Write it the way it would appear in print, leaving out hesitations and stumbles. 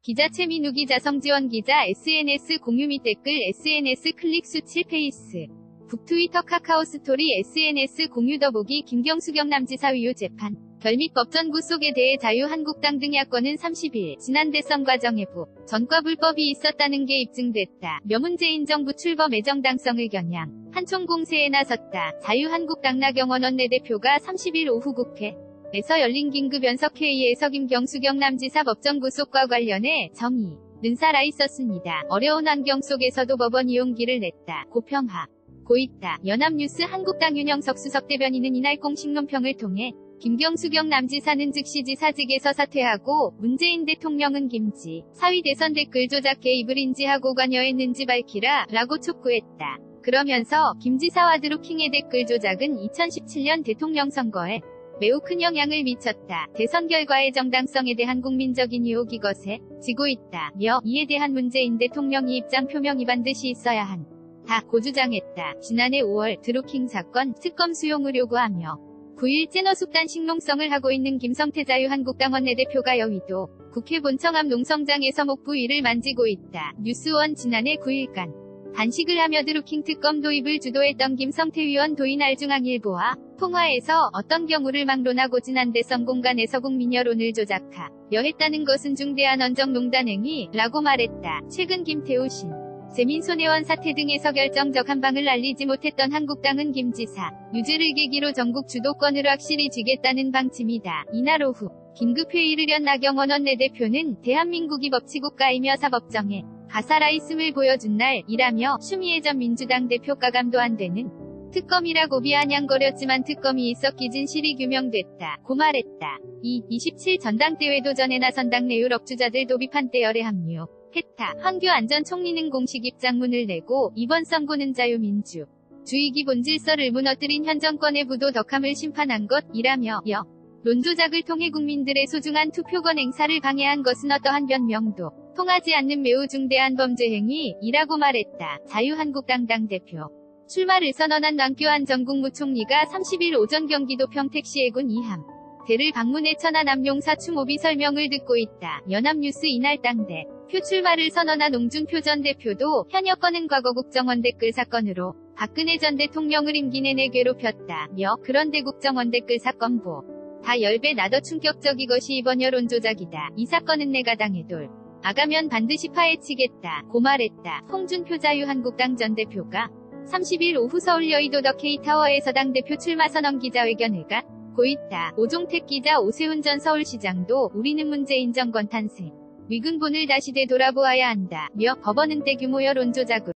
기자 최민우 기자 성지원 기자 SNS 공유 및 댓글 SNS 클릭 수 7페이스 북 트위터 카카오 스토리 SNS 공유 더보기 김경수 경남지사 위유 재판 결및 법전구 속에 대해 자유한국당 등 야권은 30일 지난 대선 과정 해부 전과 불법이 있었다는 게 입증됐다. 문재인 정부 출범 애정당성을 겨냥 한총 공세에 나섰다. 자유한국당 나경원 원내대표가 30일 오후 국회에서 열린 긴급 연석회의에서 김경수 경남지사 법정 구속과 관련해 정의 는사라 있었습니다. 어려운 환경 속에서도 법원 이용기를 냈다. 고평하고 있다. 연합뉴스 한국당 윤영석 수석 대변인은 이날 공식 논평을 통해 김경수 경남지사는 즉시 지사직에서 사퇴하고 문재인 대통령은 김지 사위 대선 댓글 조작 개입을 인지하고 관여했는지 밝히라 라고 촉구했다. 그러면서 김지사와 드루킹의 댓글 조작은 2017년 대통령 선거에 매우 큰 영향을 미쳤다. 대선 결과의 정당성에 대한 국민적인 유혹이 거세지고 있다며 이에 대한 문재인 대통령이 입장 표명이 반드시 있어야 한다고 주장했다. 지난해 5월 드루킹 사건 특검 수용을 요구하며 9일 제너숙단 식농성을 하고 있는 김성태 자유한국당 원내대표가 여의도 국회 본청 앞 농성장에서 목 부위를 만지고 있다. 뉴스원 지난해 9일간 단식을 하며 드루킹 특검 도입을 주도했던 김성태 의원 도인 알중앙일보와 통화에서 어떤 경우를 막론하고 지난 대선 공간에서 국민 여론을 조작하려 했다는 것은 중대한 언정농단 행위라고 말했다. 최근 김태우 세민손해원 사태 등에서 결정적 한방을 알리지 못했던 한국당은 김지사 유죄를 계기로 전국 주도권을 확실히 쥐겠다는 방침이다. 이날 오후 긴급회의를 연 나경원 원내대표는 대한민국이 법치국가이며 사법정에 가살아 있음을 보여준 날이라며 추미애 전 민주당 대표 가감도 안 되는 특검이라고 비아냥거렸지만 특검이 있었기 진실이 규명됐다고 말했다. 27 전당대회 도전에 나선 당내 유력주자들도 비판 대열에 합류했다. 황교 안전 총리는 공식 입장문을 내고 이번 선거는 자유민주주의 본질서를 무너뜨린 현 정권의 부도덕함을 심판한 것이라며 론 조작을 통해 국민들의 소중한 투표권 행사를 방해한 것은 어떠한 변명도 통하지 않는 매우 중대한 범죄 행위이라고 말했다. 자유한국당 당대표 출마를 선언한 왕교안 전 국무총리가 30일 오전 경기도 평택시 해군 이함대를 방문해 천안 남용 사충 오비 설명을 듣고 있다. 연합뉴스 이날 당대표 출마를 선언한 홍준표 전 대표도 현역 건은 과거 국정원 댓글 사건으로 박근혜 전 대통령을 임기 내내 괴롭혔다며 그런데 국정원 댓글 사건보 다 10배 나더 충격적이것이 이번 여론 조작이다. 이 사건은 내가 당해돌 아가면 반드시 파헤치겠다고 말했다. 홍준표 자유한국당 전 대표가 30일 오후 서울 여의도 더 K타워에서 당대표 출마 선언 기자회견을 갖고 있다. 오종택 기자 오세훈 전 서울시장도 우리는 문재인 정권 탄생 위근본을 다시 되돌아보아야 한다며 법원은 대규모 여론 조작으로